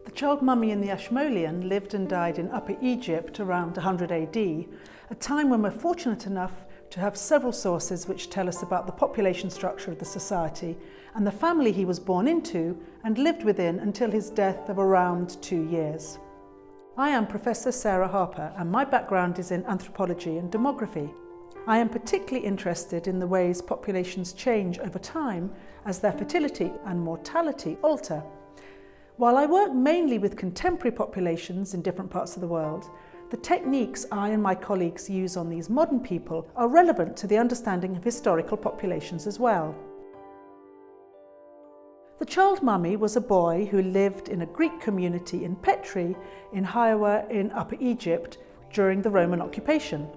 The child mummy in the Ashmolean lived and died in Upper Egypt around 100 AD, a time when we're fortunate enough to have several sources which tell us about the population structure of the society and the family he was born into and lived within until his death of around 2 years. I am Professor Sarah Harper and my background is in anthropology and demography. I am particularly interested in the ways populations change over time as their fertility and mortality alter. While I work mainly with contemporary populations in different parts of the world, the techniques I and my colleagues use on these modern people are relevant to the understanding of historical populations as well. The child mummy was a boy who lived in a Greek community in Petri in Haiwa in Upper Egypt during the Roman occupation.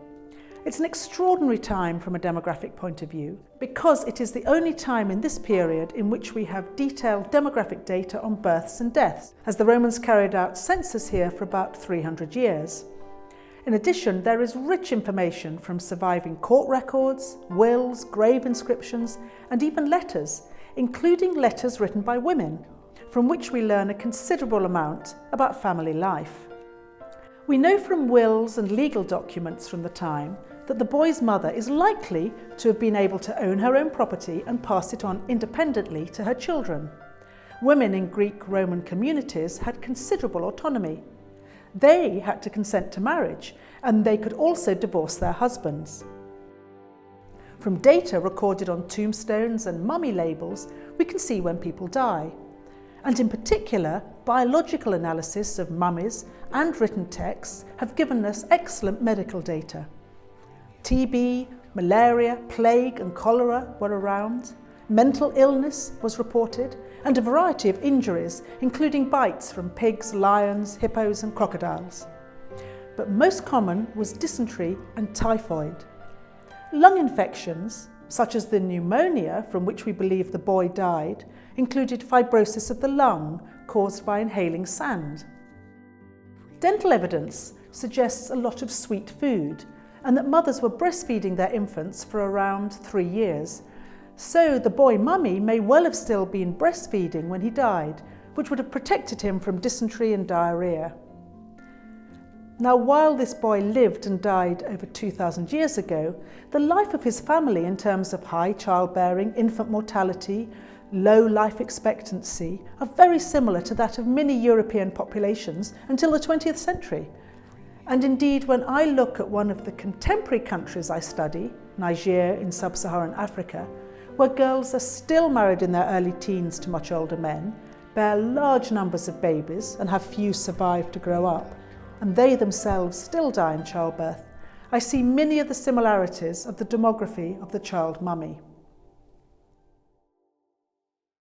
It's an extraordinary time from a demographic point of view because it is the only time in this period in which we have detailed demographic data on births and deaths, as the Romans carried out census here for about 300 years. In addition, there is rich information from surviving court records, wills, grave inscriptions, and even letters, including letters written by women, from which we learn a considerable amount about family life. We know from wills and legal documents from the time that the boy's mother is likely to have been able to own her own property and pass it on independently to her children. Women in Greek-Roman communities had considerable autonomy. They had to consent to marriage, and they could also divorce their husbands. From data recorded on tombstones and mummy labels, we can see when people die. And in particular, biological analysis of mummies and written texts have given us excellent medical data. TB, malaria, plague and cholera were around. Mental illness was reported, and a variety of injuries, including bites from pigs, lions, hippos and crocodiles. But most common was dysentery and typhoid. Lung infections, such as the pneumonia from which we believe the boy died, included fibrosis of the lung caused by inhaling sand. Dental evidence suggests a lot of sweet food, and that mothers were breastfeeding their infants for around 3 years. So the boy mummy may well have still been breastfeeding when he died, which would have protected him from dysentery and diarrhea. Now, while this boy lived and died over 2,000 years ago, the life of his family in terms of high childbearing, infant mortality, low life expectancy are very similar to that of many European populations until the 20th century. And indeed, when I look at one of the contemporary countries I study, Niger in sub-Saharan Africa, where girls are still married in their early teens to much older men, bear large numbers of babies and have few survive to grow up, and they themselves still die in childbirth, I see many of the similarities of the demography of the child mummy.